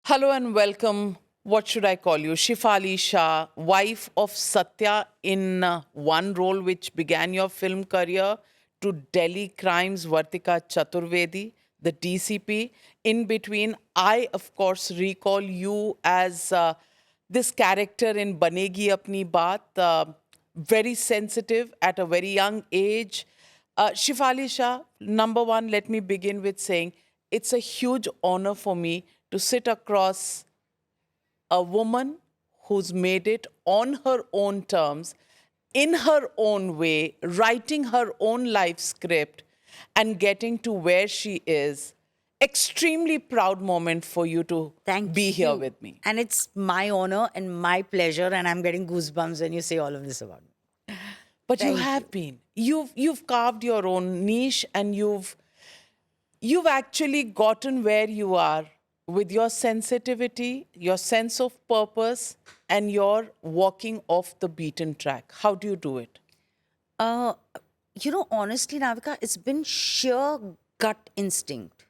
Hello and welcome. What should I call you? Shifali Shah, wife of Satya in one role which began your film career, to Delhi Crimes Vartika Chaturvedi, the DCP. In between, I of course recall you as this character in Banegi Apni Baat, very sensitive at a very young age. Shifali Shah, number one, let me begin with saying it's a huge honor for me to sit across a woman who's made it on her own terms, in her own way, writing her own life script, and getting to where she is. Extremely proud moment for you to be Thank here you. with me. And it's my honor and my pleasure, and I'm getting goosebumps when you say all of this about me. But you Thank you. have been. You've carved your own niche and you've actually gotten where you are with your sensitivity, your sense of purpose, and your walking off the beaten track. How do you do it? Uh, honestly, Navika, it's been sheer gut instinct.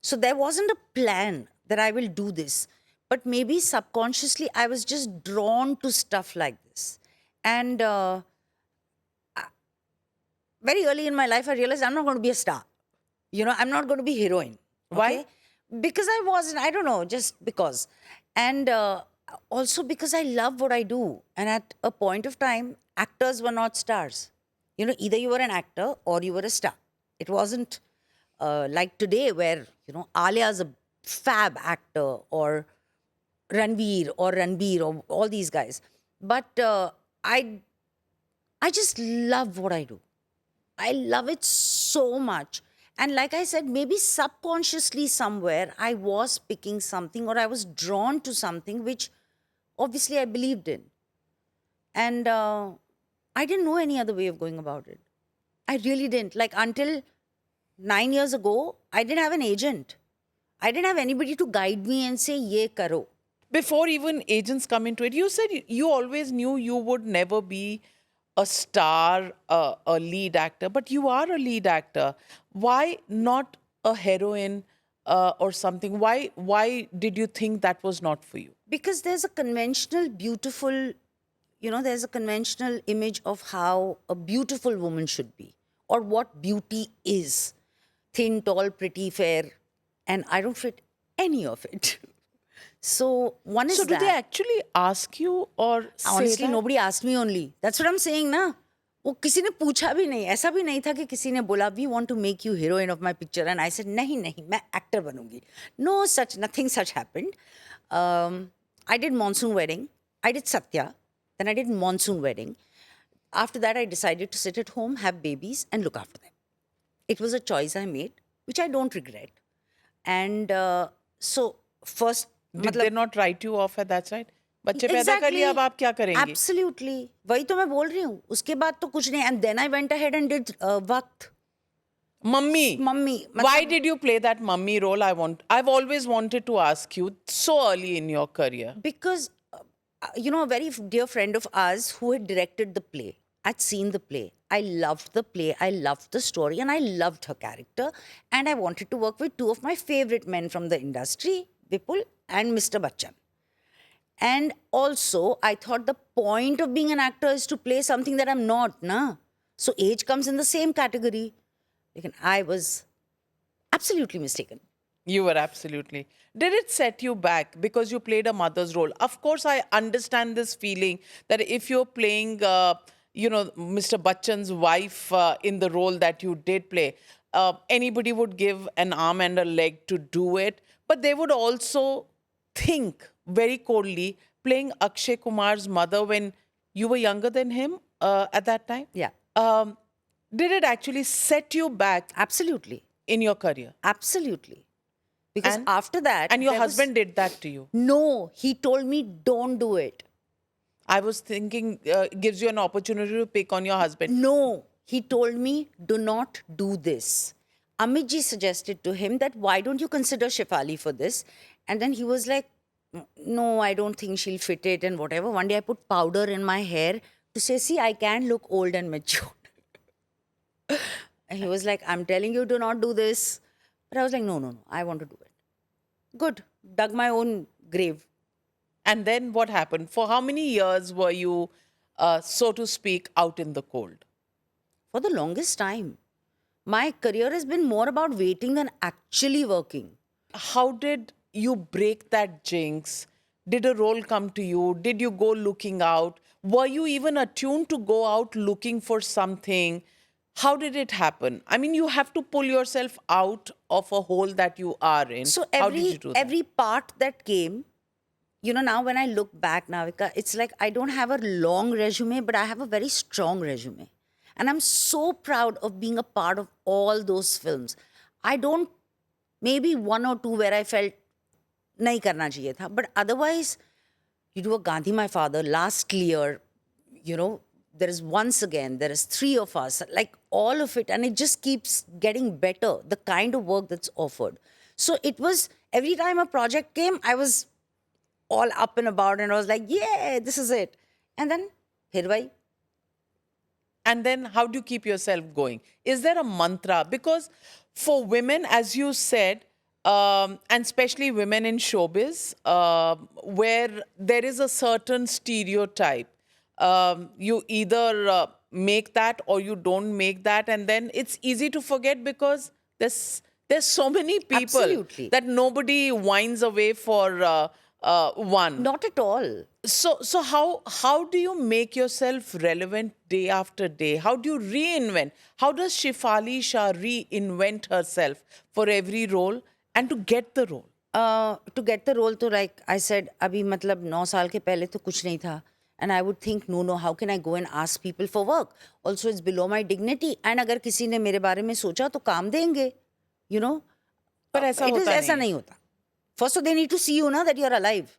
So there wasn't a plan that I will do this, but maybe subconsciously I was just drawn to stuff like this. And very early in my life, I realized I'm not going to be a star. I'm not going to be heroine. Why? Okay, because I wasn't. I don't know, just because, and also because I love what I do. And at a point of time, actors were not stars. Either you were an actor or you were a star. It wasn't like today, where Alia's a fab actor, or Ranveer or all these guys. But I just love what I do. I love it so much. And like I said, maybe subconsciously somewhere I was picking something, or I was drawn to something which obviously I believed in. And I didn't know any other way of going about it. I really didn't. Like until 9 years ago, I didn't have an agent. I didn't have anybody to guide me and say, ye karo. Before even agents come into it, you said you always knew you would never be a star, a lead actor, but you are a lead actor. Why not a heroine or something? Why did you think that was not for you? Because there's a conventional, beautiful, there's a conventional image of how a beautiful woman should be, or what beauty is: thin, tall, pretty, fair. And I don't fit any of it. So, one So is do they that. actually ask you or say Honestly, that? nobody asked me only. That's what I'm saying, na. वो किसी ने पूछा भी नहीं, ऐसा भी नहीं था कि किसी ने बोला we want to make you heroine of my picture and I said नहीं नहीं मैं एक्टर बनूंगी. No such, nothing such happened. I did Monsoon Wedding, I did Satya, then I did Monsoon Wedding. After that I decided to sit at home, have babies and look after them. It was a choice I made, which I don't regret. And so first, Did they not write you off at that side? बच्चे पैदा कर लिए, अब आप क्या करेंगे? Absolutely वही तो मैं बोल रही हूँ. उसके बाद तो कुछ नहीं. And then I went ahead and did वक्त. Mummy. Mummy Why did you play that mummy role? I've always wanted to ask you so early in your career. because a very dear friend of ours who had directed the play. I'd seen the play. I loved the play. I loved the story, and I loved her character. And I wanted to work with two of my favorite men from the industry, Vipul and Mr. Bachchan. And also, I thought the point of being an actor is to play something that I'm not, na? So age comes in the same category. Like, I was absolutely mistaken. You were absolutely. Did it set you back because you played a mother's role? Of course, I understand this feeling that if you're playing, Mr. Bachchan's wife in the role that you did play, anybody would give an arm and a leg to do it. But they would also think very coldly playing Akshay Kumar's mother when you were younger than him at that time. Yeah, Um, did it actually set you back absolutely. in your career? Absolutely. Because And after that. and your there was- husband did that to you. No, he told me, don't do it. I was thinking gives you an opportunity to pick on your husband. No, he told me, do not do this. Amit ji suggested to him that why don't you consider Shefali for this? And then he was like, no, I don't think she'll fit it and whatever. One day I put powder in my hair to say, see, I can look old and mature. And he was like, I'm telling you, do not do this. But I was like, no, I want to do it. Good. dug my own grave. And then what happened? For how many years were you, so to speak, out in the cold? For the longest time, my career has been more about waiting than actually working. How did you break that jinx? Did a role come to you? Did you go looking out? Were you even attuned to go out looking for something? How did it happen? I mean, you have to pull yourself out of a hole that you are in. So How did you do that? every part that came, now when I look back, Navika, it's like I don't have a long resume, but I have a very strong resume. And I'm so proud of being a part of all those films. I don't, maybe one or two where I felt nahi karna chahiye tha, but otherwise, you do a Gandhi, My Father, last year, there is Once Again, there is Three of Us, like all of it, and it just keeps getting better, the kind of work that's offered. So it was, every time a project came, I was all up and about, and I was like, yeah, this is it. And then, Hirvai. And then how do you keep yourself going? Is there a mantra? Because for women, as you said, and especially women in showbiz, where there is a certain stereotype, you either make that or you don't make that, and then it's easy to forget because there's so many people Absolutely. that nobody winds away for one. Not at all. So how do you make yourself relevant day after day? How do you reinvent? How does Shifali Shah reinvent herself for every role and to get the role? To get the role, to like I said, abhi matlab 9 saal ke pehle to kuch nahi tha. And I would think, no, how can I go and ask people for work? Also, it's below my dignity. And agar kisi ne mere बारे में सोचा तो काम देंगे, पर ऐसा It is होता ऐसा नहीं। नहीं होता. First, so they need to see you now that you're alive.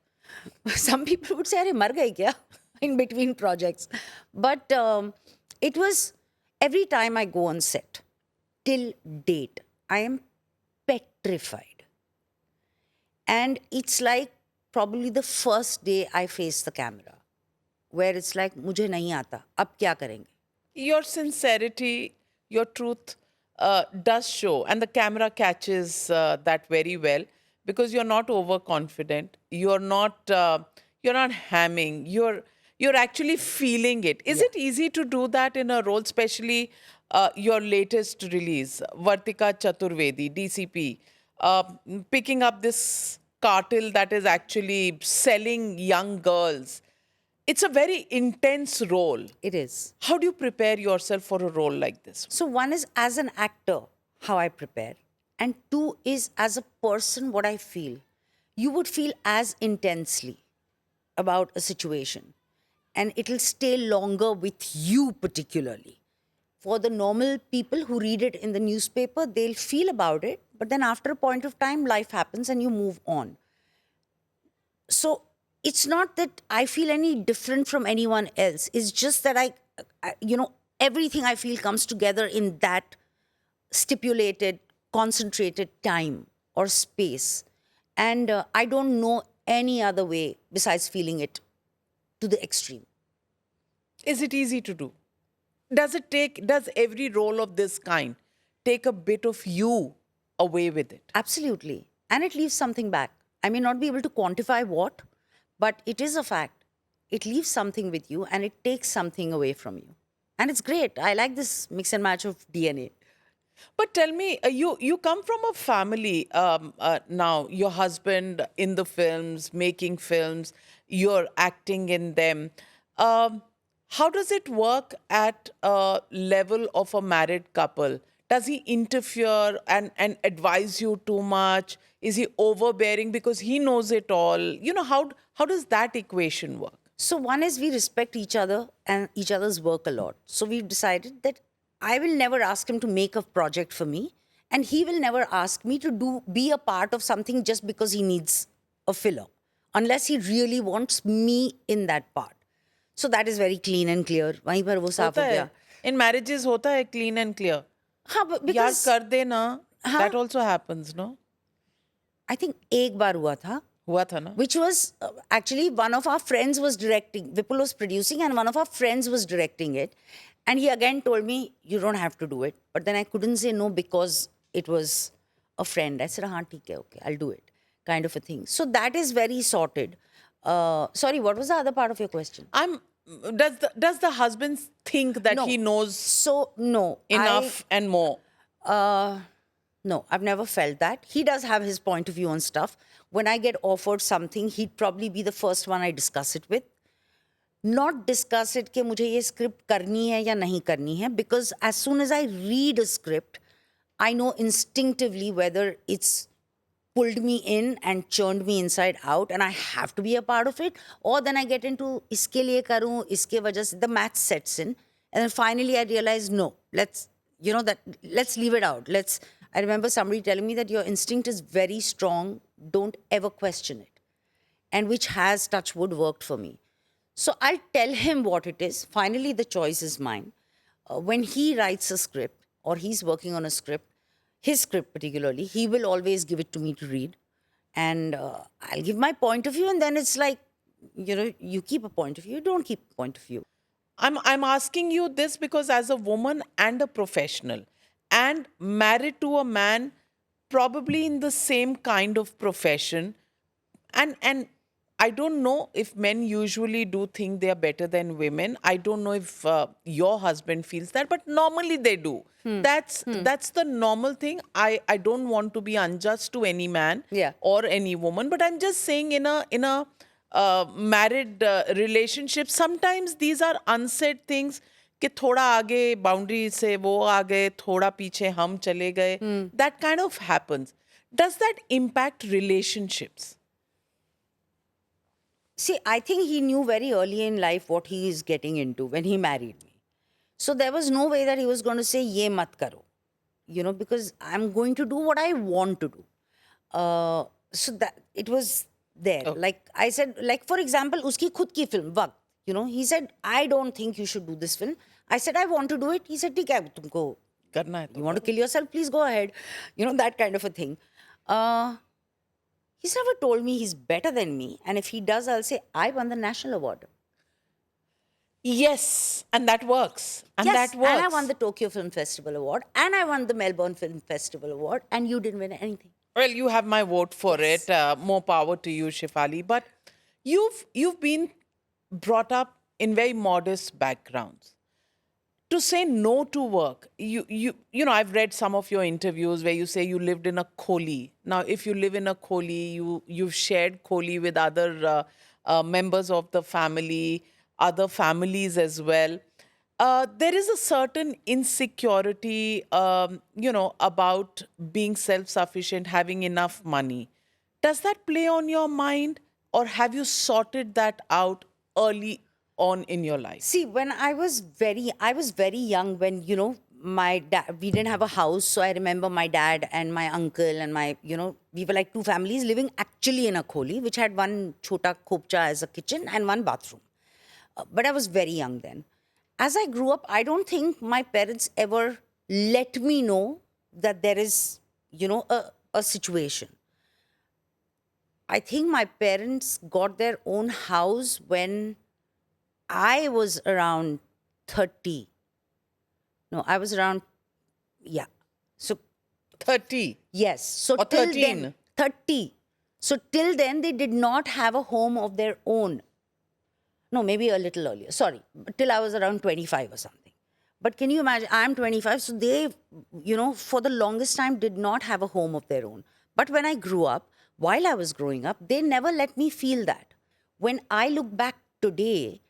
Some people would say, "अरे मर गई क्या?" in between projects. But it was every time I go on set, till date, I am petrified. And it's like probably the first day I face the camera, where it's like, मुझे नहीं आता, अब क्या करेंगे? Your sincerity, your truth does show, and the camera catches that very well because you're not overconfident. You're not hamming. You're actually feeling it. Is it easy to do that in a role, especially your latest release, Vartika Chaturvedi, DCP, picking up this cartel that is actually selling young girls? It's a very intense role. It is. How do you prepare yourself for a role like this? So one is as an actor, how I prepare. And two is as a person, what I feel. You would feel as intensely about a situation. And it'll stay longer with you particularly. For the normal people who read it in the newspaper, they'll feel about it. But then after a point of time, life happens and you move on. So it's not that I feel any different from anyone else. It's just that I everything I feel comes together in that stipulated, concentrated time or space. And I don't know any other way besides feeling it to the extreme. Is it easy to do? Does every role of this kind take a bit of you away with it? Absolutely. And it leaves something back. I may not be able to quantify what, but it is a fact. It leaves something with you and it takes something away from you. And it's great. I like this mix and match of DNA. But tell me, you come from a family now. Your husband in the films, making films, you're acting in them. How does it work at a level of a married couple? Does he interfere and advise you too much? Is he overbearing because he knows it all? How does that equation work? So one is we respect each other and each other's work a lot. So we've decided that I will never ask him to make a project for me, and he will never ask me to be a part of something just because he needs a filler, unless he really wants me in that part. So that is very clean and clear. वहीं पर वो साफ हो होता गया. है. In marriages होता है clean and clear. हाँ, but यार because कर देना. That also happens, no? I think एक बार हुआ था. हुआ था ना? Which was actually one of our friends was directing. Vipul was producing and one of our friends was directing it. And he again told me, you don't have to do it. But then I couldn't say no because it was a friend. I said, हाँ ठीक है, okay, I'll do it. kind of a thing. So that is very sorted. Sorry, what was the other part of your question? Does the husband think that No. he knows So no, enough and more? No, I've never felt that. He does have his point of view on stuff. When I get offered something, he'd probably be the first one I discuss it with. Not discuss it कि मुझे ये script करनी है या नहीं करनी है, because as soon as I read a script, I know instinctively whether it's pulled me in and churned me inside out and I have to be a part of it, or then I get into इसके लिए करूँ, इसके वजह से, the math sets in, and then finally I realize, no, let's leave it out. I remember somebody telling me that your instinct is very strong, don't ever question it, and which has, touch wood, worked for me. So I'll tell him what it is. Finally, the choice is mine. When he writes a script or he's working on a script, his script particularly, he will always give it to me to read. And I'll give my point of view, and then it's like, you keep a point of view, you don't keep a point of view. I'm asking you this because as a woman and a professional and married to a man probably in the same kind of profession, and I don't know if men usually do think they are better than women. I don't know if your husband feels that, but normally they do. That's the normal thing. I don't want to be unjust to any man Yeah. or any woman, but I'm just saying in a married relationship, sometimes these are unsaid things कि थोड़ा आगे boundary से वो आ गए, थोड़ा पीछे हम चले गए. That kind of happens. Does that impact relationships? See, I think he knew very early in life what he is getting into when he married me. So there was no way that he was going to say, ye mat karo, because I'm going to do what I want to do. So that it was there. Okay. Like I said, like for example, uski khud ki film, Waqt, he said, I don't think you should do this film. I said, I want to do it. He said, ठीक है, तुमको करना है तो you want to kill yourself, please go ahead. That kind of a thing. He's never told me he's better than me. And if he does, I'll say, I won the national award. Yes, and that works. And Yes, that works. and I won the Tokyo Film Festival Award. And I won the Melbourne Film Festival Award. And you didn't win anything. Well, you have my vote for it. More power to you, Shefali. But you've been brought up in very modest backgrounds. To say no to work, I've read some of your interviews where you say you lived in a kholi. Now, if you live in a kholi, you've shared kholi with other members of the family, other families as well. There is a certain insecurity, about being self-sufficient, having enough money. Does that play on your mind, or have you sorted that out early on in your life? See, when I was very young when, my dad, we didn't have a house. So I remember my dad and my uncle and we were like two families living actually in a kholi, which had one chota khopcha as a kitchen and one bathroom. But I was very young then. As I grew up, I don't think my parents ever let me know that there is, a situation. I think my parents got their own house when I was around 30. No, I was around, yeah. So, 30. yes. So, Or till 13. then, 30. So, till then, they did not have a home of their own. No, maybe a little earlier. Sorry. Till I was around 25 or something. But can you imagine? I'm 25. So, they, for the longest time did not have a home of their own. But when I grew up, while I was growing up, they never let me feel that. When I look back today,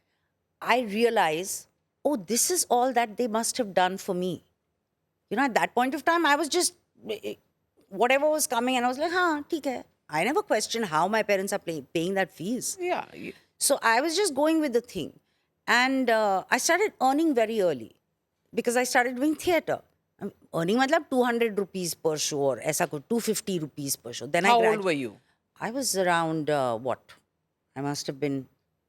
I realize, oh, this is all that they must have done for me. At that point of time, I was just, whatever was coming, and I was like, theek hai. I never questioned how my parents are paying that fees. Yeah. So I was just going with the thing. And I started earning very early because I started doing theatre. Earning matlab 200 rupees per show or aisa kuch, 250 rupees per show. Then How old were you? I was around, what? I must have been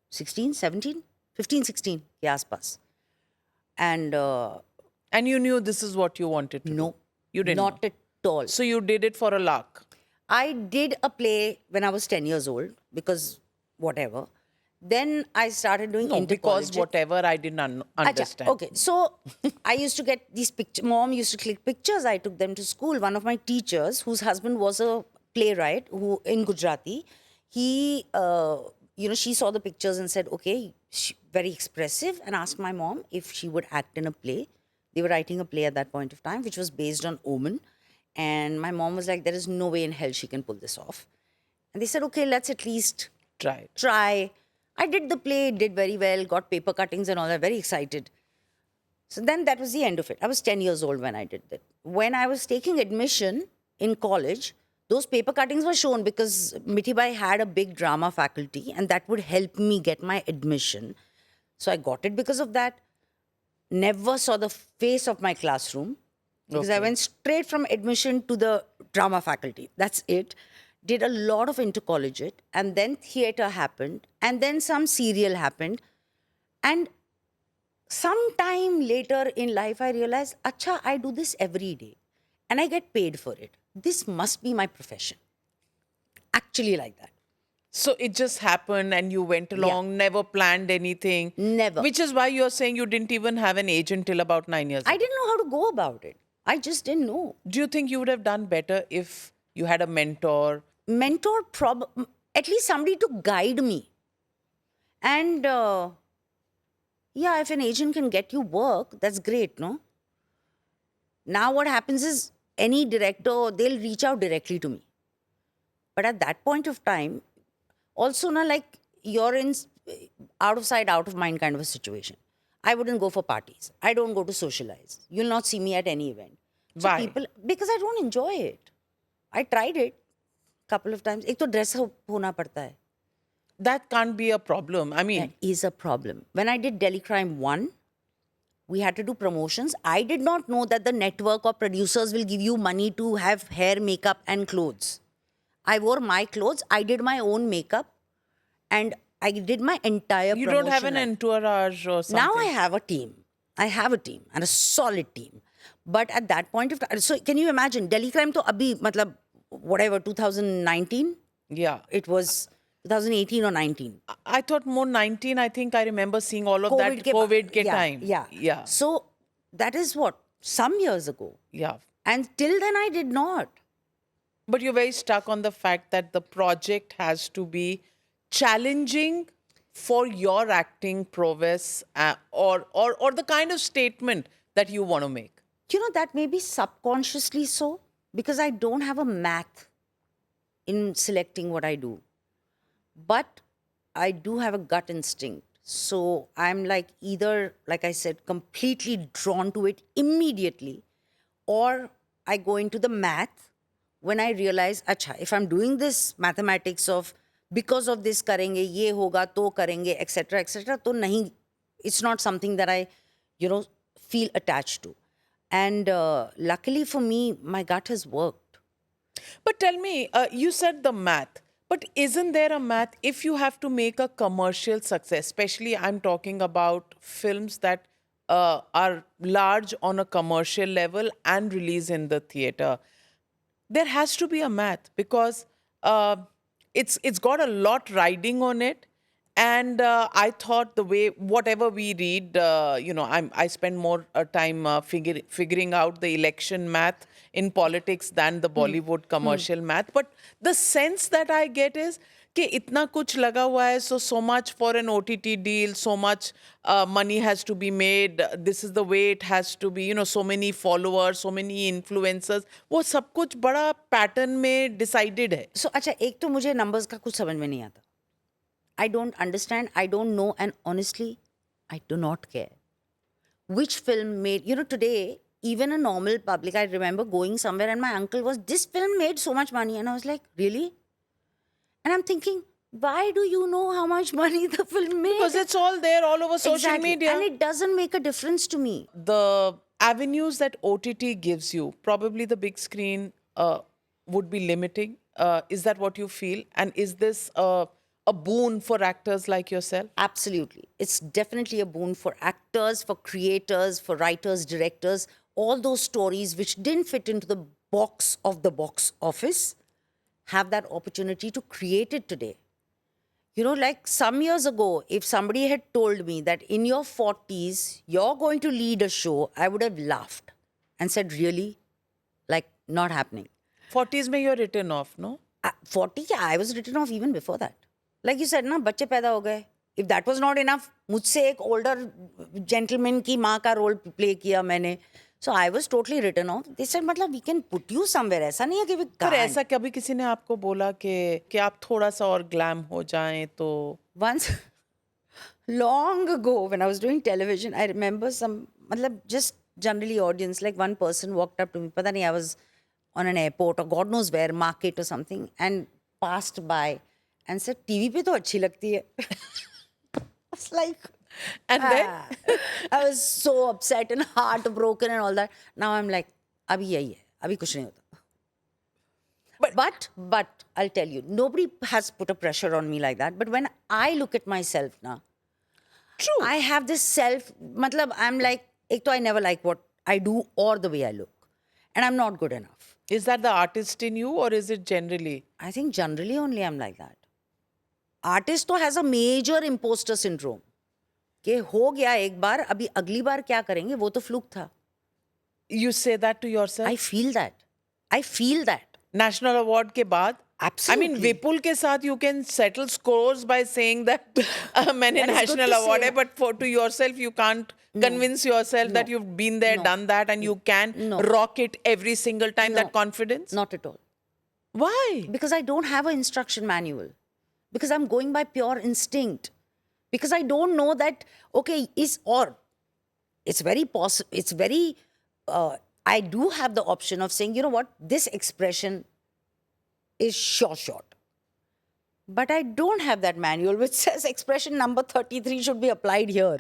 16, 17? 15, 16 ke aaspas. And you knew this is what you wanted to do? no, You didn't not know. at all. So you did it for a lark? I did a play when I was 10 years old because whatever. Then I started doing No, because intercollegiate. whatever I didn't understand. Okay, so I used to get these pictures. Mom used to click pictures. I took them to school. One of my teachers, whose husband was a playwright who in Gujarati. He, she saw the pictures and said, okay, very expressive, and asked my mom if she would act in a play. They were writing a play at that point of time, which was based on Omen. And my mom was like, there is no way in hell she can pull this off. And they said, okay, let's at least Try it. try. I did the play, did very well, got paper cuttings and all that, very excited. So then that was the end of it. I was 10 years old when I did that. When I was taking admission in college, those paper cuttings were shown because Mithibai had a big drama faculty and that would help me get my admission. So I got it because of that. Never saw the face of my classroom because I went straight from admission to the drama faculty. That's it. Did a lot of intercollegiate, and then theatre happened, and then some serial happened. And sometime later in life, I realized, acha, I do this every day and I get paid for it. This must be my profession. Actually, like that. So it just happened and you went along, never planned anything. Never. Which is why you're saying you didn't even have an agent till about 9 years I old. didn't know how to go about it. I just didn't know. Do you think you would have done better if you had a mentor? Mentor, at least somebody to guide me. And if an agent can get you work, that's great, no? Now what happens is any director, they'll reach out directly to me. But at that point of time, also, like you're in out of sight, out of mind kind of a situation. I wouldn't go for parties. I don't go to socialize. You'll not see me at any event. So Why? Because I don't enjoy it. I tried it couple of times. एक तो dress up होना पड़ता है. That can't be a problem. I mean, That is a problem. When I did Delhi Crime 1, we had to do promotions. I did not know that the network or producers will give you money to have hair, makeup and clothes. I wore my clothes. I did my own makeup. And I did my entire you promotion. don't have an entourage or something. Now I have a team. I have a team and a solid team. But at that point of time, so can you imagine, Delhi Crime to abhi, matlab, whatever, 2019? Yeah. It was 2018 or 19. I thought more 19. I think I remember seeing all of that ke COVID ke yeah, time. Yeah. So that is what? Some years ago. Yeah. And till then I did not. But you're very stuck on the fact that the project has to be challenging for your acting prowess or the kind of statement that you want to make. You know, that may be subconsciously so because I don't have a math in selecting what I do. But I do have a gut instinct. So I'm like either, like I said, completely drawn to it immediately, or I go into the math when I realize, acha, if I'm doing this mathematics of because of this karenge, ye hoga, to karenge, etc., to nahi, it's not something that I, feel attached to. And luckily for me, my gut has worked. But tell me, you said the math. But isn't there a math if you have to make a commercial success? Especially I'm talking about films that are large on a commercial level and release in the theater. There has to be a math because it's got a lot riding on it. And I thought the way, whatever we read, I spend more time figuring out the election math in politics than the Bollywood commercial math. But the sense that I get is कि इतना कुछ लगा हुआ है, so much for an OTT deal, so much money has to be made, this is the way it has to be, so many followers, so many influencers, वो सब कुछ बड़ा pattern में decided है. So, अच्छा, एक तो मुझे numbers का कुछ समझ में नहीं आता. I don't understand, I don't know, and honestly, I do not care. Which film made, today, even a normal public, I remember going somewhere and my uncle was, this film made so much money. And I was like, really? And I'm thinking, why do you know how much money the film made? Because it's all there, all over social Exactly. media. And it doesn't make a difference to me. The avenues that OTT gives you, probably the big screen would be limiting. Is that what you feel? And is this a boon for actors like yourself? Absolutely. It's definitely a boon for actors, for creators, for writers, directors. All those stories which didn't fit into the box of the box office have that opportunity to create it today. Like some years ago, if somebody had told me that in your 40s, you're going to lead a show, I would have laughed and said, really? Like, not happening. 40s में you're written off, no? 40, yeah, I was written off even before that. Like you said, ना बच्चे पैदा हो गए. If that was not enough, मुझसे एक older gentleman की माँ का role play किया मैंने. So I was totally written off. They said, मतलब we can put you somewhere. ऐसा नहीं है कि we पर can't. ऐसा कभी किसी ने आपको बोला कि आप थोड़ा सा और ग्लैम हो जाएं तो Once, long ago, when I was doing television, I remember some, मतलब just generally audience, like one person walked up to me. पता नहीं, I was on an airport or God knows where, market or something, and passed by and said, TV पे तो अच्छी लगती है. I was like, and then I was so upset and heartbroken and all that. Now I'm like, अभी यही है, अभी कुछ नहीं होता. But I'll tell you, nobody has put a pressure on me like that. But when I look at myself now, true. I have this self, matlab, I'm like, ek to I never like what I do or the way I look. And I'm not good enough. Is that the artist in you or is it generally? I think generally only I'm like that. Artist to has a major imposter syndrome. कि हो गया एक बार, अभी अगली बार क्या करेंगे, वो तो फ्लूक था. You say that to yourself? I feel that. I feel that. National award के बाद? Absolutely. I mean, Vipul के साथ you can settle scores by saying that मैंने That is good national to award say. है, but to yourself you can't convince yourself that you've been there, done that, and you can rock it every single time. That confidence? Not at all. Why? Because I don't have an instruction manual. Because I'm going by pure instinct. Because I don't know that, okay, it's very possible, it's very, I do have the option of saying, you know what, this expression is short. But I don't have that manual which says expression number 33 should be applied here.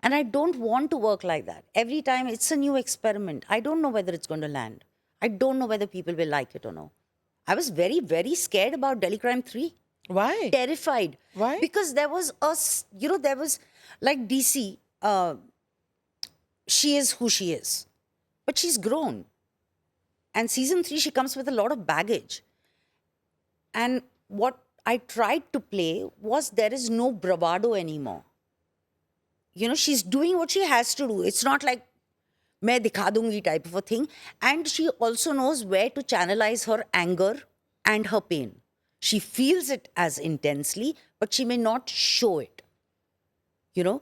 And I don't want to work like that. Every time it's a new experiment. I don't know whether it's going to land. I don't know whether people will like it or no. I was very, very scared about Delhi Crime 3. Why? Terrified. Why? Because there was there was like DC, she is who she is. But she's grown. And season 3, she comes with a lot of baggage. And what I tried to play was there is no bravado anymore. You know, she's doing what she has to do. It's not like मैं दिखा दूंगी type of a thing. And she also knows where to channelize her anger and her pain. She feels it as intensely, but she may not show it. You know,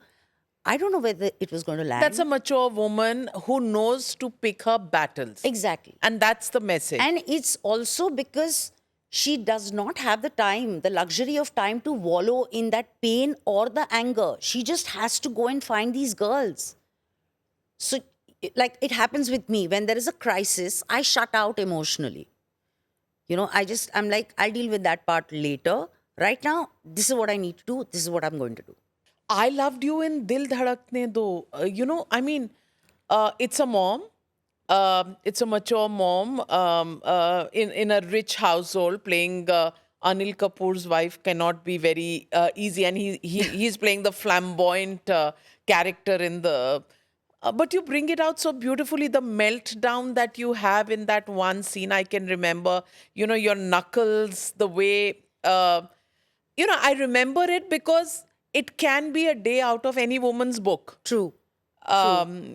I don't know whether it was going to land. That's a mature woman who knows to pick her battles. Exactly. And that's the message. And it's also because she does not have the time, the luxury of time to wallow in that pain or the anger. She just has to go and find these girls. So, like it happens with me. When there is a crisis, I shut out emotionally. You know, I'm like, I'll deal with that part later. Right now, this is what I need to do. This is what I'm going to do. I loved you in Dil Dhadakne Do. You know, I mean, it's a mom. It's a mature mom in a rich household. Playing Anil Kapoor's wife cannot be very easy. And he's playing the flamboyant character in the... but you bring it out so beautifully, the meltdown that you have in that one scene. I can remember, you know, your knuckles, the way, you know, I remember it because it can be a day out of any woman's book. True.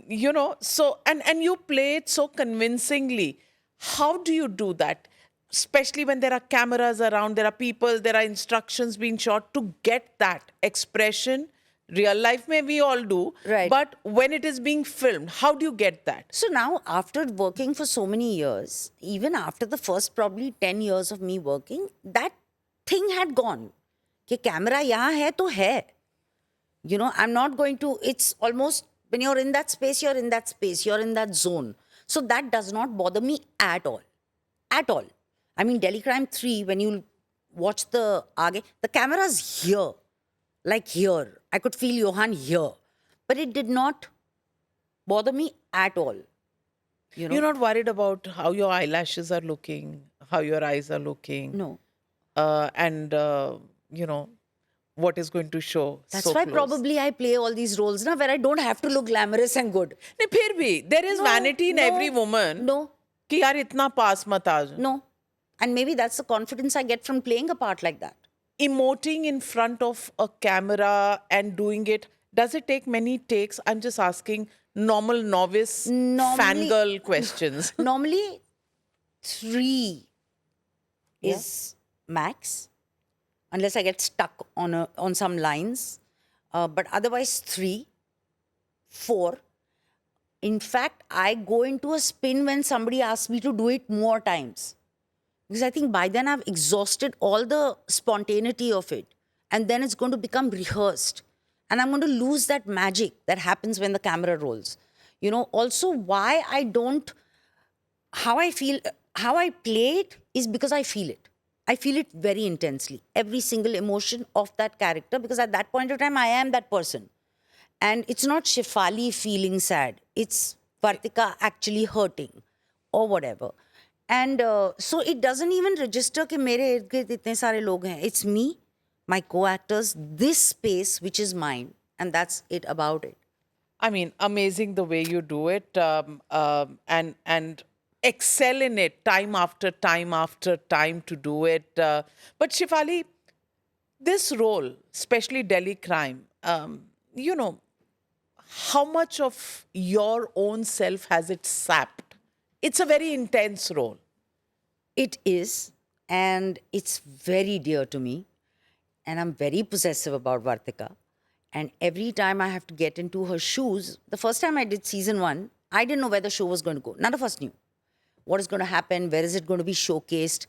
You know, so, and you play it so convincingly. How do you do that? Especially when there are cameras around, there are people, there are instructions being shot to get that expression. Real life, may we all do. Right. But when it is being filmed, how do you get that? So now, after working for so many years, even after the first probably 10 years of me working, that thing had gone. कि camera यहाँ है तो है. You know, I'm not going to, it's almost, when you're in that space, you're in that space, you're in that zone. So that does not bother me at all. At all. I mean, Delhi Crime 3, when you watch the camera's here. Like here. I could feel Johan here. But it did not bother me at all. You know? You're not worried about how your eyelashes are looking, how your eyes are looking. No. And, you know, what is going to show. That's so why close. probably I play all these roles now where I don't have to look glamorous and good. नहीं, फिर भी, there is vanity in every woman. No. कि यार इतना पास मत आ जाओ. No. And maybe that's the confidence I get from playing a part like that. Emoting in front of a camera and doing it, does it take many takes? I'm just asking normal novice fangirl questions. Normally, 3 Yeah. is max, unless I get stuck on some lines. But otherwise, 3, 4. In fact, I go into a spin when somebody asks me to do it more times. Because I think by then I've exhausted all the spontaneity of it. And then it's going to become rehearsed. And I'm going to lose that magic that happens when the camera rolls. Also, why I don't, how I feel, how I play it is because I feel it. I feel it very intensely, every single emotion of that character, because at that point of time, I am that person. And it's not Shefali feeling sad. It's Vartika actually hurting or whatever. And so it doesn't even register कि मेरे इर्द गिर्द इतने सारे लोग हैं. It's me, my co-actors, this space which is mine. And that's it about it. I mean, amazing the way you do it, and excel in it time after time after time to do it. But Shifali, this role, especially Delhi Crime, how much of your own self has it sapped? It's a very intense role. It is, and it's very dear to me. And I'm very possessive about Vartika. And every time I have to get into her shoes, the first time I did season 1, I didn't know where the show was going to go. None of us knew. What is going to happen? Where is it going to be showcased?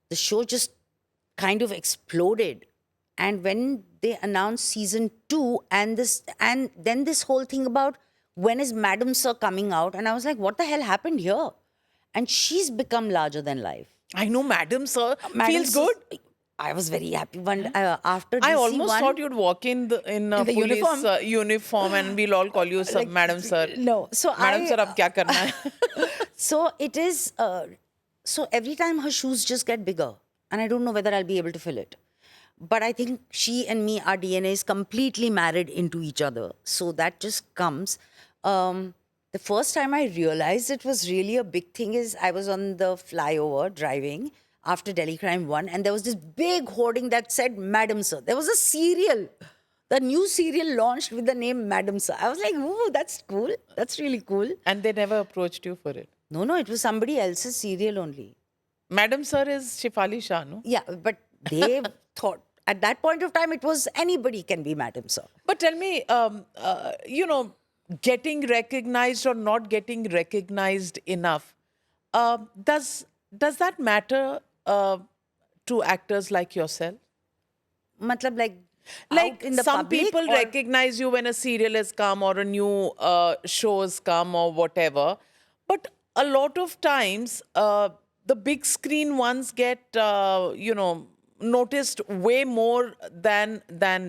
The show just kind of exploded. And when they announced season 2 and then this whole thing about when is Madam Sir coming out, and I was like, what the hell happened here? And she's become larger than life. I know, Madam Sir. Madam Feels Sir- good. I was very happy when after I DC almost one, thought you'd walk in a the police uniform. Uniform, and we'll all call you sir, Like, Madam Sir. no. So Madam Sir, ab kya karna hai? So it is. So every time her shoes just get bigger, and I don't know whether I'll be able to fill it. But I think she and me, our DNA is completely married into each other. So that just comes. The first time I realized it was really a big thing is I was on the flyover driving after Delhi Crime 1, and there was this big hoarding that said Madam Sir. There was a serial. The new serial launched with the name Madam Sir. I was like, ooh, that's cool. That's really cool. And they never approached you for it. No, it was somebody else's serial only. Madam Sir is Shifali Shah, no? Yeah, but they thought at that point of time it was anybody can be Madam Sir. But tell me, getting recognized or not getting recognized enough, does that matter to actors like yourself? Matlab like Like out in the some public people or- recognize you when a serial has come or a new show has come or whatever, but a lot of times the big screen ones get noticed way more than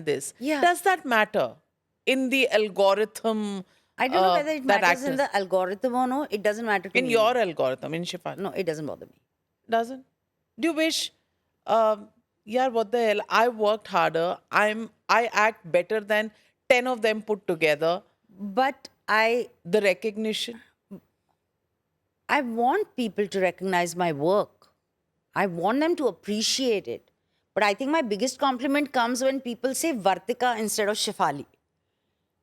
this. Yeah. Does that matter in the algorithm? I don't know whether it that matters in actors- the algorithm or no. It doesn't matter to in me. your algorithm in Shifali? No, it doesn't bother me. Doesn't? Do you wish, yeah, what the hell? I worked harder. I act better than 10 of them put together. But The recognition. I want people to recognize my work. I want them to appreciate it. But I think my biggest compliment comes when people say Vartika instead of Shefali.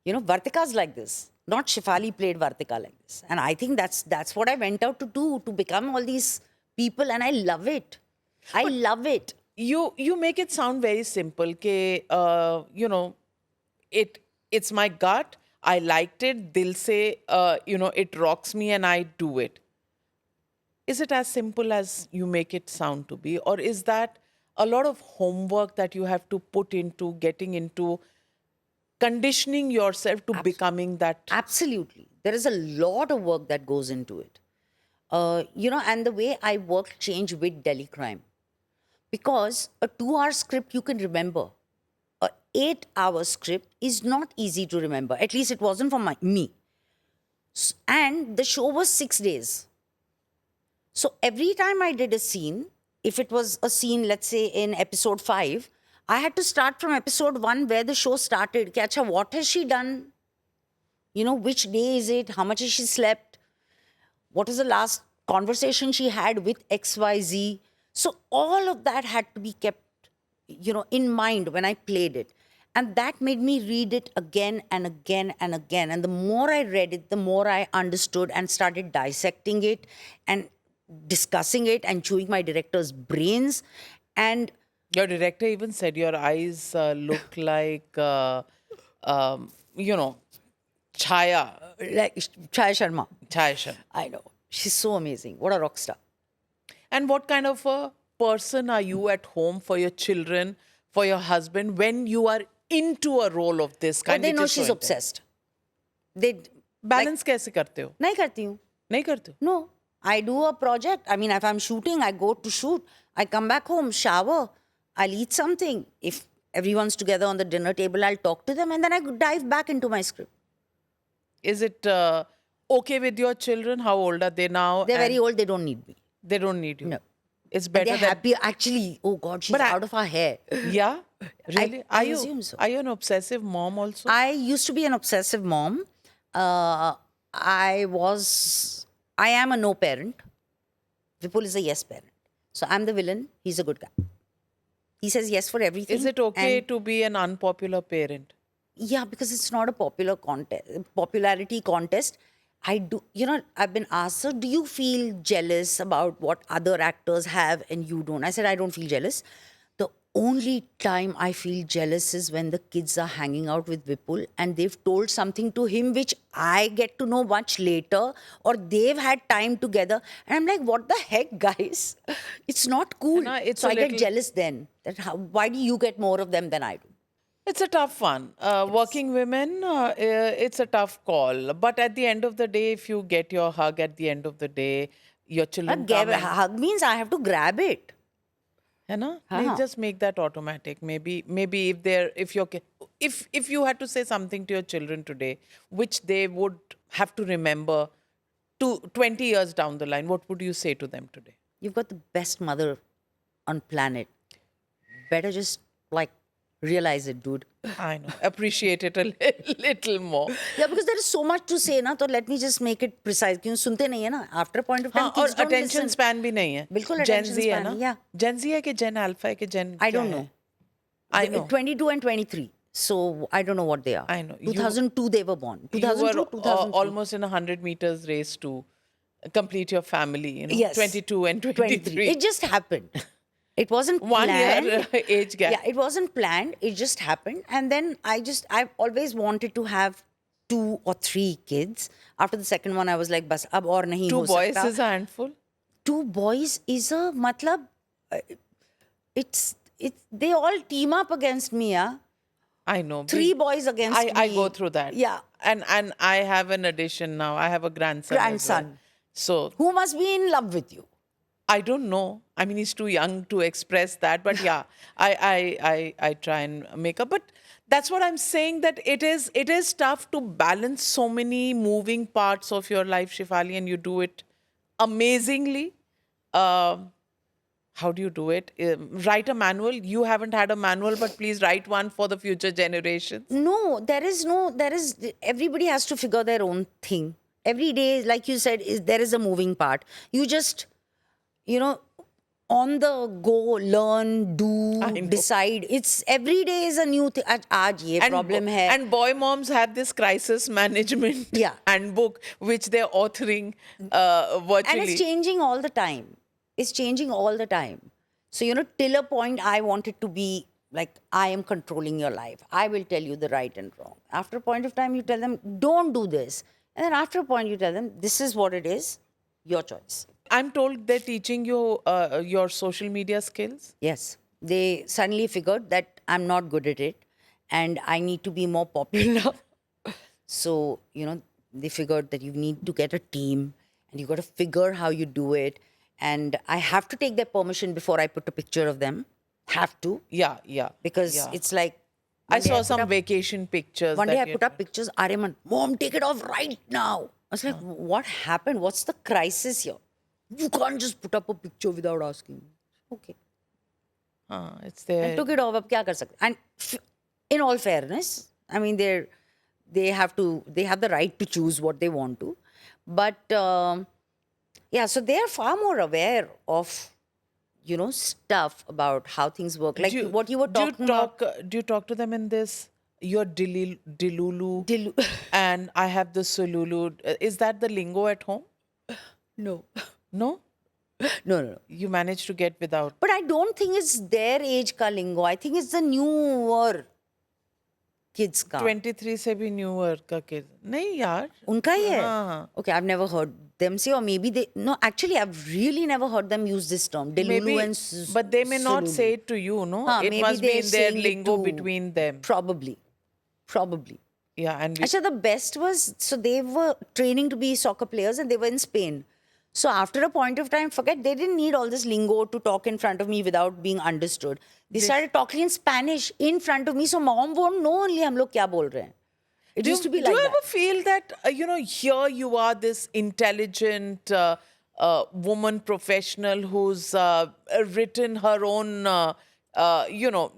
Vartika's like this. Not Shefali played Vartika like this. And I think that's what I went out to do, to become all these people. And I love it. I love it. You make it sound very simple. Ke, it's my gut. I liked it. Dil se, it rocks me and I do it. Is it as simple as you make it sound to be? Or is that a lot of homework that you have to put into getting into conditioning yourself to becoming that? Absolutely. There is a lot of work that goes into it. And the way I work changed with Delhi Crime. Because a 2-hour script you can remember. A 8-hour script is not easy to remember. At least it wasn't for me. And the show was 6 days. So every time I did a scene, if it was a scene, let's say in episode 5, I had to start from episode 1 where the show started. Ki, Acha, what has she done? Which day is it? How much has she slept? What is the last conversation she had with XYZ? So all of that had to be kept, in mind when I played it. And that made me read it again and again and again. And the more I read it, the more I understood and started dissecting it. And discussing it and chewing my director's brains. And Your director even said your eyes look like, Chaya. like Chaya Sharma, Chaya Sharma. I know. She's so amazing. What a rock star. And what kind of a person are you at home for your children, for your husband, when you are into a role of this Oh, kind? they which know is so she's intense? obsessed. They Balance कैसे करते हो? नहीं करती हूँ. नहीं करते हो? No, I do a project. I mean, if I'm shooting, I go to shoot. I come back home, shower. I'll eat something. If everyone's together on the dinner table, I'll talk to them, and then I dive back into my script. Is it okay with your children? How old are they now? They're And very old. They don't need me. They don't need you. No. It's And better they're that. happy. Actually, oh God, she's But out of her hair. Yeah, really. I assume so. Are you an obsessive mom also? I used to be an obsessive mom. I am a no parent. Vipul is a yes parent. So I'm the villain. He's a good guy. He says yes for everything. Is it okay and- to be an unpopular parent? Yeah, because it's not a popularity contest. I do, I've been asked, so do you feel jealous about what other actors have and you don't? I said, I don't feel jealous. The only time I feel jealous is when the kids are hanging out with Vipul and they've told something to him which I get to know much later, or they've had time together. And I'm like, what the heck, guys? It's not cool. Anna, it's so a I get little- jealous then. Why do you get more of them than I do? It's a tough one. Working women, it's a tough call. But at the end of the day, if you get your hug at the end of the day, your children come and, Hug means I have to grab it. है ना? हाँ. Just make that automatic. Maybe if you had to say something to your children today, which they would have to remember 20 years down the line, what would you say to them today? You've got the best mother on planet. Better just realize it, dude. I know. Appreciate it a little more. Yeah, because there is so much to say na. So let me just make it precise. क्यों सुनते नहीं है ना? After a point of time, हाँ, kids और don't attention listen. span भी नहीं है. बिल्कुल Gen attention Z है span, ना? yeah. Gen Z है कि Gen Alpha है कि Gen I क्या don't है? know. I They- know. 22 and 23. So I don't know what they are. I know. You- 2002 they were born. You 2002, were 2003. almost in a 100 meters race to complete your family, Yes. 22 and 23. It just happened. It wasn't 1 planned. year age gap. Yeah, it wasn't planned. It just happened. And then I've always wanted to have 2 or 3 kids. After the second one, I was like, bas, ab aur nahi 2 ho boys sakta. is a handful. 2 boys is a matlab. It's they all team up against me. Yeah, I know. 3 boys against me. I go through that. Yeah. And I have an addition now. I have a grandson. as well. Grandson. So Who must be in love with you? I don't know. I mean, he's too young to express that, but yeah, I try and make up. But that's what I'm saying. That it is tough to balance so many moving parts of your life, Shefali, and you do it amazingly. How do you do it? Write a manual. You haven't had a manual, but please write one for the future generations. No, everybody has to figure their own thing. Every day, like you said, there is a moving part. You just, on the go, learn, do, I know. decide. It's every day is a new thing. Aaj ye problem hai. And boy moms have this crisis management Yeah. handbook, which they're authoring virtually. And it's changing all the time. It's changing all the time. So, till a point, I want it to be like, I am controlling your life. I will tell you the right and wrong. After a point of time, you tell them, don't do this. And then after a point, you tell them, this is what it is, your choice. I'm told they're teaching you your social media skills. Yes. They suddenly figured that I'm not good at it and I need to be more popular. So, they figured that you need to get a team and you got to figure how you do it. And I have to take their permission before I put a picture of them. Have to. Yeah. Because Yeah. it's like. I one day saw put some up- vacation pictures. One day I that put up pictures. Aryaman, Mom, take it off right now. I was like, what happened? What's the crisis here? You can't just put up a picture without asking me. Okay. It's there. I took it off. Ab kya kar sakte? And in all fairness, I mean, they have the right to choose what they want to. But yeah, so they are far more aware of, stuff about how things work. Like what you were talking about. Do you talk to them in this? You're Dilulu. Dilu- And I have the Sululu. Is that the lingo at home? No. No? No. You managed to get without. But I don't think it's their age ka lingo. I think it's the newer kids ka. 23 से भी newer का kid. नहीं यार. Unka hi hai? हाँ. Okay, I've never heard them say, or maybe they. No, actually, I've really never heard them use this term. Delulu Maybe, and but they may not Sululu. say it to you, no? Haan, It maybe must be they're in their saying it lingo to- between them. Probably. Yeah, and we, Actually, the best was, so they were training to be soccer players and they were in Spain. So after a point of time, forget, they didn't need all this lingo to talk in front of me without being understood. They started talking in Spanish in front of me, so mom won't know only hum log kya bol rahe hain. It used to be do like you that. ever feel that, here you are, this intelligent woman professional who's written her own,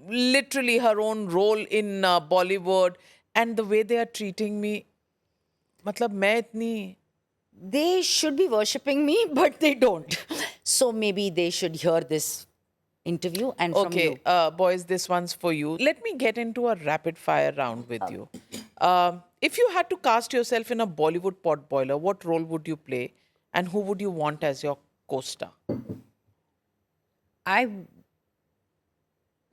literally her own role in Bollywood, and the way they are treating me, matlab, main itni... They should be worshipping me, but they don't. So maybe they should hear this interview and from you. Okay, boys, this one's for you. Let me get into a rapid fire round with you. If you had to cast yourself in a Bollywood potboiler, what role would you play, and who would you want as your co-star?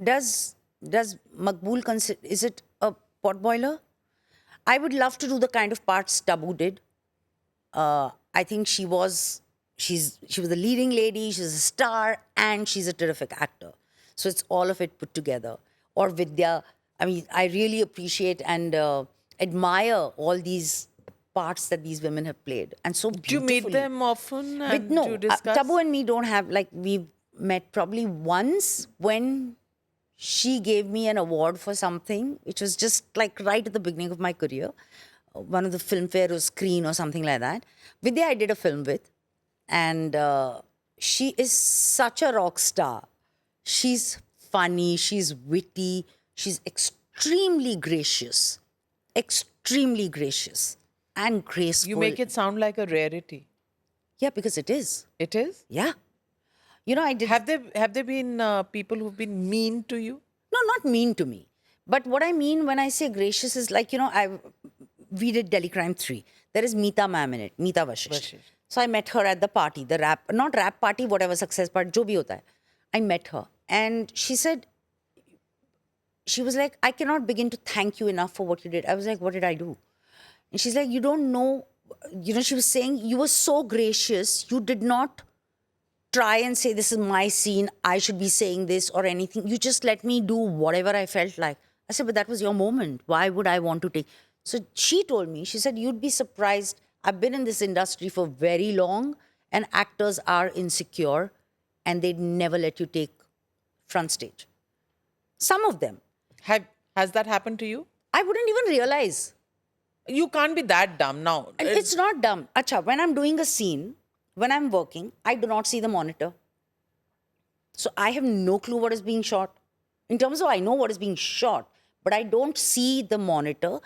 Does Maqbool consider, is it a potboiler? I would love to do the kind of parts Tabu did. I think she was the leading lady, she's a star, and she's a terrific actor. So it's all of it put together. Or Vidya. I mean, I really appreciate and admire all these parts that these women have played. And so Do you beautifully. meet them often and No, do you discuss? Tabu and me don't have, like, we've met probably once when she gave me an award for something, which was just like right at the beginning of my career. One of the Filmfare or Screen or something like that. Vidya, I did a film with. And she is such a rock star. She's funny, she's witty, she's extremely gracious. Extremely gracious and graceful. You make it sound like a rarity. Yeah, because it is. It is? Yeah. You know, I did... Have there been people who've been mean to you? No, not mean to me. But what I mean when I say gracious is like, we did Delhi Crime 3. There is Meeta ma'am in it, Meeta Vashisht. So I met her at the party, the not rap party, whatever success party, jo bhi hota hai. I met her and she was like, I cannot begin to thank you enough for what you did. I was like, what did I do? And she's like, you don't know, she was saying, you were so gracious. You did not try and say, this is my scene, I should be saying this or anything. You just let me do whatever I felt like. I said, but that was your moment. Why would I want to take... So she told me, she said, you'd be surprised. I've been in this industry for very long and actors are insecure and they'd never let you take front stage. Some of them. Has that happened to you? I wouldn't even realize. You can't be that dumb now. And it's not dumb. Acha, when I'm doing a scene, when I'm working, I do not see the monitor. So I have no clue what is being shot. In terms of, I know what is being shot, but I don't see the monitor.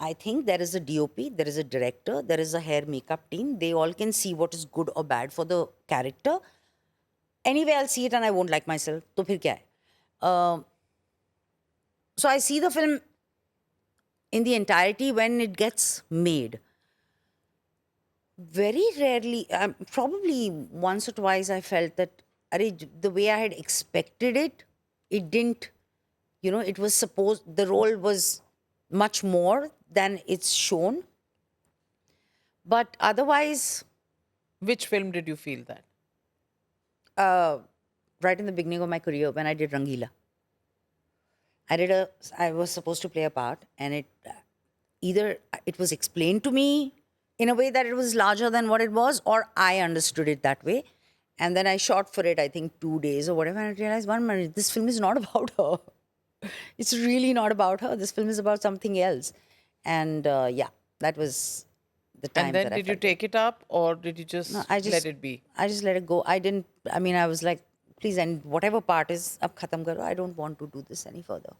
I think there is a DOP, there is a director, there is a hair makeup team. They all can see what is good or bad for the character. Anyway, I'll see it and I won't like myself. So phir kya hai? So I see the film in the entirety when it gets made. Very rarely, probably once or twice, I felt that the way I had expected it, it didn't, it was supposed, the role was much more than it's shown. But otherwise... Which film did you feel that? Right in the beginning of my career, when I did Rangila. I was supposed to play a part, and either it was explained to me in a way that it was larger than what it was, or I understood it that way. And then I shot for it, I think, 2 days or whatever, and I realized, one minute, this film is not about her. It's really not about her. This film is about something else. And that was the time. And then did you take it up, or did you just let it be? I just let it go. I was like, please, and whatever part is, ab khatam karo. I don't want to do this any further.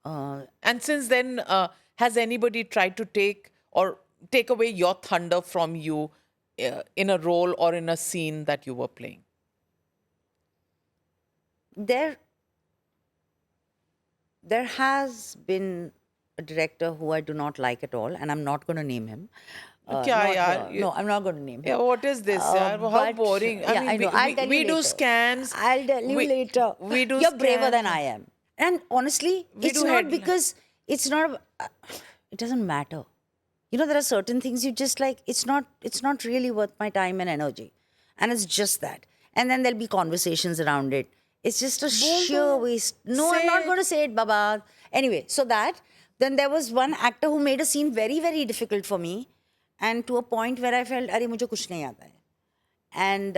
And since then, has anybody tried to take away your thunder from you in a role or in a scene that you were playing? There has been a director who I do not like at all, and I'm not going to name him. Kya not yaar? her. No, I'm not going to name her. Yeah, what is this? yaar? How But, boring. Yeah, I know. I'll tell you we do later. scans. I'll tell you later. We do You're braver than scans. I am. And honestly, We it's do not headline. because it's not. It doesn't matter. You know, there are certain things you just like. It's not really worth my time and energy, and it's just that. And then there'll be conversations around it. It's just a sheer waste. No, I'm Say not it. going to say it, Baba. Anyway, so that then there was one actor who made a scene very, very difficult for me, and to a point where I felt, "अरे मुझे कुछ नहीं आता है." And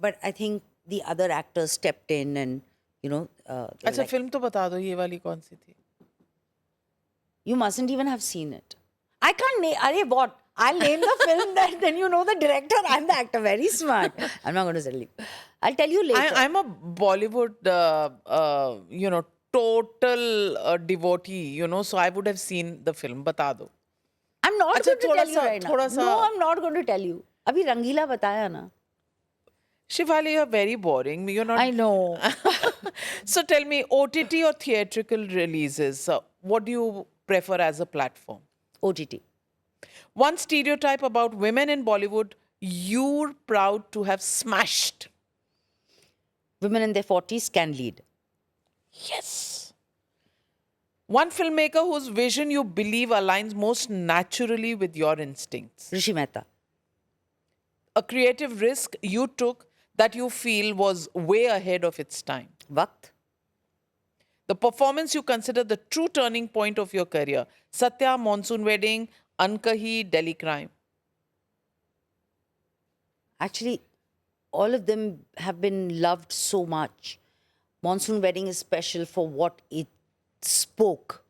but I think the other actors stepped in, and you know, they were अच्छा like, film तो बता दो ये वाली कौन सी थी? you mustn't even have seen it. I can't name. Arey, what? I'll name the film that then you know the director. I'm the actor. Very smart. I'm not going to tell you. I'll tell you later. I'm a Bollywood, total devotee, so I would have seen the film. बता दो. I'm not अच्छा, going to tell you right now. थोड़ा सा- No, I'm not going to tell you. अभी रंगीला बताया ना. Shivali, you're very boring. You're not. I know. So tell me, OTT or theatrical releases? What do you prefer as a platform? OTT. One stereotype about women in Bollywood you're proud to have smashed. Women in their 40s can lead. Yes. One filmmaker whose vision you believe aligns most naturally with your instincts. Rishi Mehta. A creative risk you took that you feel was way ahead of its time. Waqt. The performance you consider the true turning point of your career. Satya, Monsoon Wedding, Ankahi, Delhi Crime. Actually, all of them have been loved so much. Monsoon Wedding is special for what it spoke,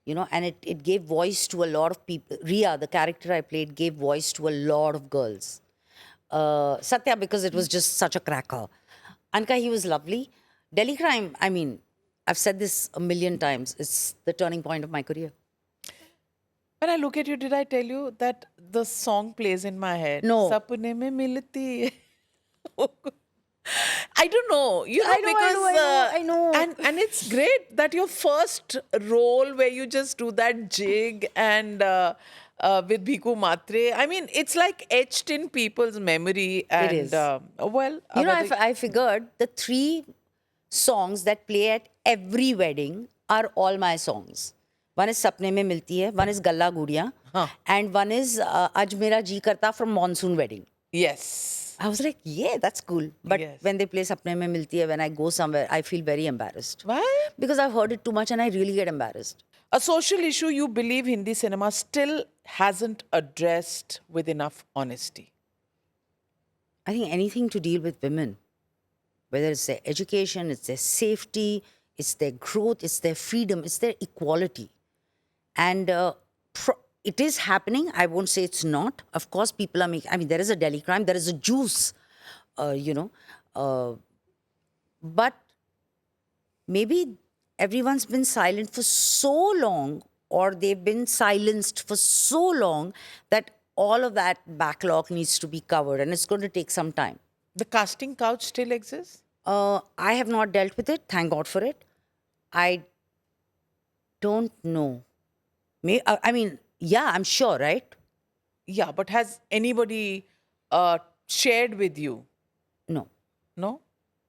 and it gave voice to a lot of people. Ria, the character I played, gave voice to a lot of girls. Satya, because it was just such a cracker. Anka, he was lovely. Delhi Crime, I mean, I've said this a million times. It's the turning point of my career. When I look at you, did I tell you that the song plays in my head? No. Sapne mein milti hai. I don't know, I know. And it's great that your first role where you just do that jig and with Bhiku Matre, I mean, it's like etched in people's memory. And is. I I figured the 3 songs that play at every wedding are all my songs. One is Sapne Mein Milti Hai, one is Galla Gudiyan, and one is Aj Mera Ji Karta from Monsoon Wedding. Yes. I was like, yeah, that's cool. But Yes. when they play Sapne Mein Milti Hai, when I go somewhere, I feel very embarrassed. Why? Because I've heard it too much and I really get embarrassed. A social issue you believe Hindi cinema still hasn't addressed with enough honesty. I think anything to deal with women, whether it's their education, it's their safety, it's their growth, it's their freedom, it's their equality. And it is happening. I won't say it's not. Of course, people are making, there is a Delhi Crime, there is a Juice, but maybe everyone's been silent for so long, or they've been silenced for so long that all of that backlog needs to be covered, and it's going to take some time. The casting couch still exists? I have not dealt with it. Thank God for it. I don't know. Yeah, I'm sure, right? Yeah, but has anybody shared with you? No. No?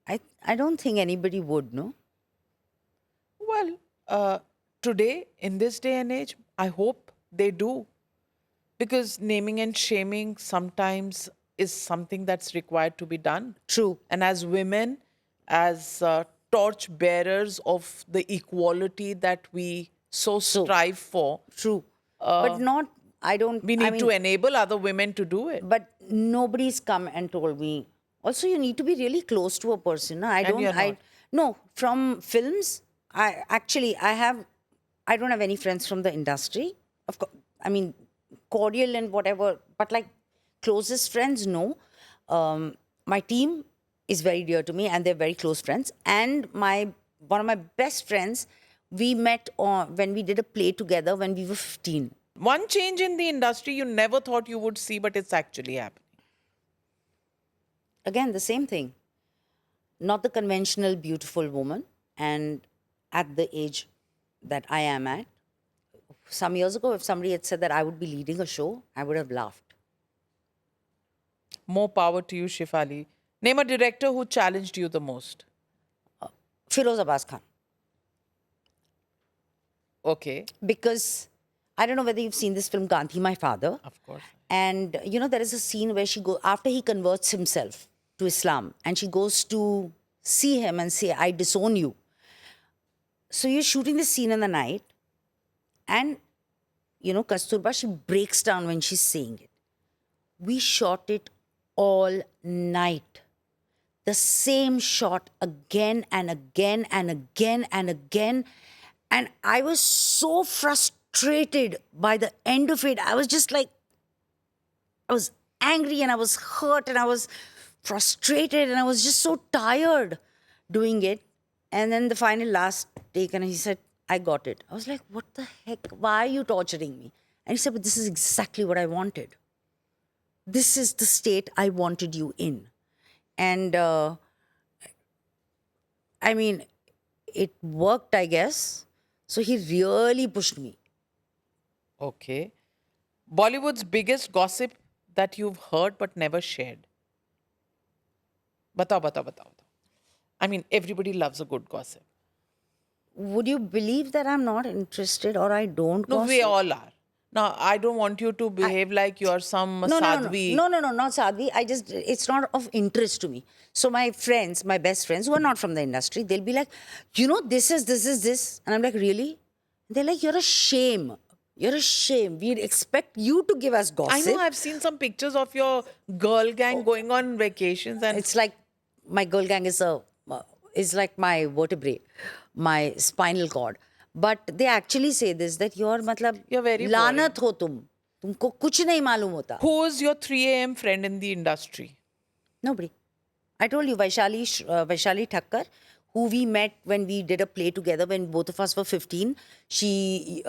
I don't think anybody would, no? Well, today, in this day and age, I hope they do. Because naming and shaming sometimes is something that's required to be done. True. And as women, as torch bearers of the equality that we so strive for, True. But not, we need to enable other women to do it. But nobody's come and told me. Also, you need to be really close to a person. No? you're not. No, from films, I don't have any friends from the industry. Of course, cordial and whatever, but like closest friends, no. My team is very dear to me and they're very close friends. And one of my best friends, we met when we did a play together when we were 15. One change in the industry you never thought you would see, but it's actually happening. Again, the same thing. Not the conventional beautiful woman. And at the age that I am at, some years ago, if somebody had said that I would be leading a show, I would have laughed. More power to you, Shefali. Name a director who challenged you the most. Firoz Abbas Khan. Okay, Because I don't know whether you've seen this film, Gandhi, My Father. of course. And there is a scene where after he converts himself to Islam, and she goes to see him and say, I disown you. So you're shooting this scene in the night, and Kasturba, she breaks down when she's saying it. We shot it all night. The same shot again and again and again and again. And I was so frustrated by the end of it. I was just like, I was angry and I was hurt and I was frustrated and I was just so tired doing it. And then the final last take, and he said, I got it. I was like, what the heck? Why are you torturing me? And he said, but this is exactly what I wanted. This is the state I wanted you in. And I mean, it worked, I guess. So he really pushed me. Okay. Bollywood's biggest gossip that you've heard but never shared. Batao. I mean, everybody loves a good gossip. Would you believe that I'm not interested or I don't No, gossip? we all are. Now, I don't want you to behave like you're some sadhvi. No, not sadhvi. It's not of interest to me. So my friends, my best friends who are not from the industry, they'll be like, this is this. And I'm like, really? They're like, you're a shame. You're a shame. We'd expect you to give us gossip. I know, I've seen some pictures of your girl gang going on vacations, and It's like my girl gang is like my vertebrae, my spinal cord. But they actually say this, that you're very लानत हो तुमको कुछ नहीं मालूम होता. who is your 3 a.m. friend in the industry? Nobody. I told you, Vaishali Thakkar, who we met when we did a play together when both of us were 15. She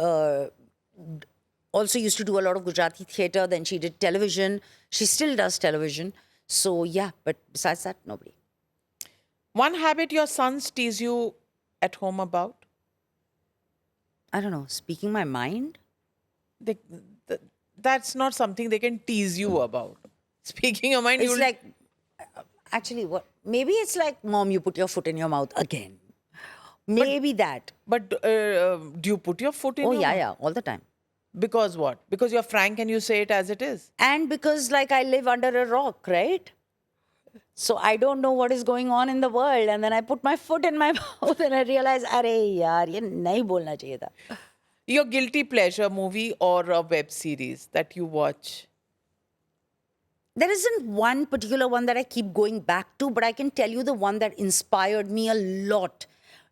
also used to do a lot of Gujarati theatre. Then she did television. She still does television. So, yeah, but besides that, nobody. One habit your sons tease you at home about? I don't know, speaking my mind? That's not something they can tease you about. Speaking your mind, It's you'll... like, actually, what? Maybe it's like, Mom, you put your foot in your mouth again. Maybe that. But do you put your foot in Oh, your mouth? yeah, all the time. Because what? Because you're frank and you say it as it is. And because, like, I live under a rock, right? So I don't know what is going on in the world. And then I put my foot in my mouth and I realize, arey yaar, ye nahi bolna chahiye tha. Your guilty pleasure movie or a web series that you watch? There isn't one particular one that I keep going back to, but I can tell you the one that inspired me a lot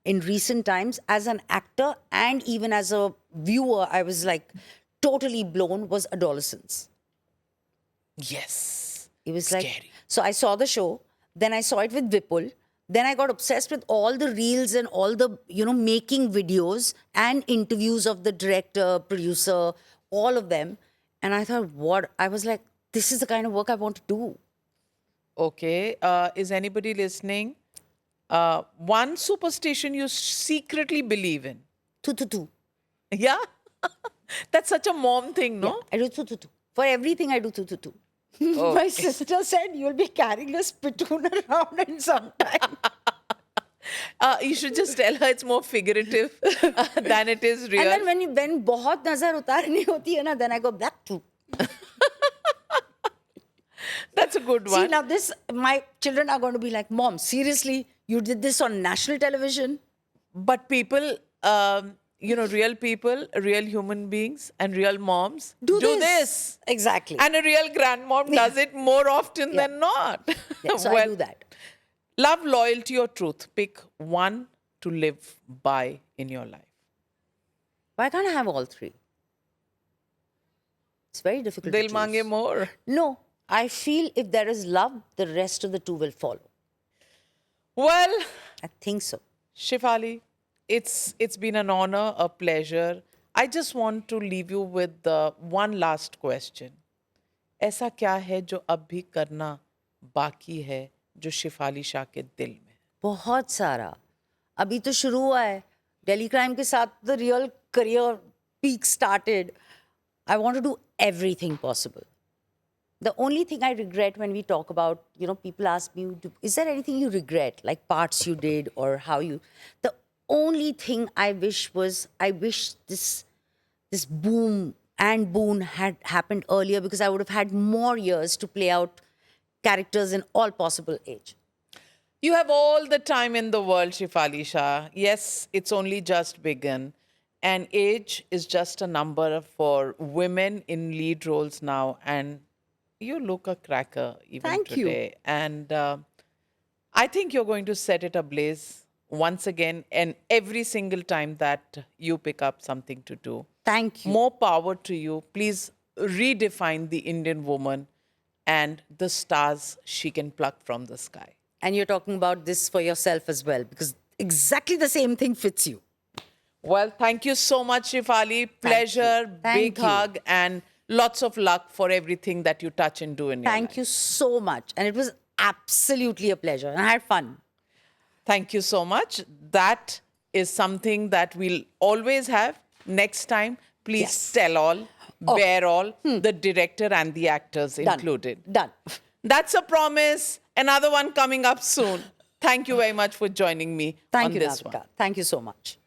in recent times as an actor and even as a viewer. I was like totally blown, was Adolescence. Yes. It was Scary. like, so I saw the show, then I saw it with Vipul, then I got obsessed with all the reels and all the, making videos and interviews of the director, producer, all of them. And I thought, I was like, this is the kind of work I want to do. Okay. Is anybody listening? One superstition you secretly believe in? Tu. Yeah? That's such a mom thing, no? I do tu. For everything, I do tu. My sister said, you'll be carrying a spittoon around in some time. You should just tell her it's more figurative than it is real. And then when बहुत नजर उतारनी होती है ना, then I go back to. That's a good one. See, now my children are going to be like, Mom, seriously, you did this on national television? But people, real people, real human beings, and real moms do this. Exactly. And a real grandmom does it more often than not. Yeah, so I do that. Love, loyalty, or truth. Pick one to live by in your life. Why can't I have all three? It's very difficult They'll to mange choose. more. No, I feel if there is love, the rest of the two will follow. Well, I think so. Shefali, it's been an honor, a pleasure. I just want to leave you with one last question. ऐसा क्या है जो अब भी करना बाकी है जो शेफाली शाह के दिल में? बहुत सारा. अभी तो शुरू हुआ है. Delhi Crime के साथ the real career peak started, I want to do everything possible. The only thing I regret when we talk about, people ask me, is there anything you regret, like parts you did or how you? The only thing I wish this boom and boon had happened earlier, because I would have had more years to play out characters in all possible age. You have all the time in the world, Shefali Shah. Yes, it's only just begun. And age is just a number for women in lead roles now. And you look a cracker even Thank you. today. And I think you're going to set it ablaze once again and every single time that you pick up something to do. Thank you. More power to you. Please redefine the Indian woman and the stars she can pluck from the sky. And you're talking about this for yourself as well, because exactly the same thing fits you. Well, thank you so much, Shefali. Pleasure, Thank big you. hug, and lots of luck for everything that you touch and do in your life. Thank you so much. And it was absolutely a pleasure. And I had fun. Thank you so much. That is something that we'll always have. Next time, please Yes. tell all, bear all, the director and the actors included. Done. That's a promise. Another one coming up soon. Thank you very much for joining me Thank on you, this Navika. one. Thank you so much.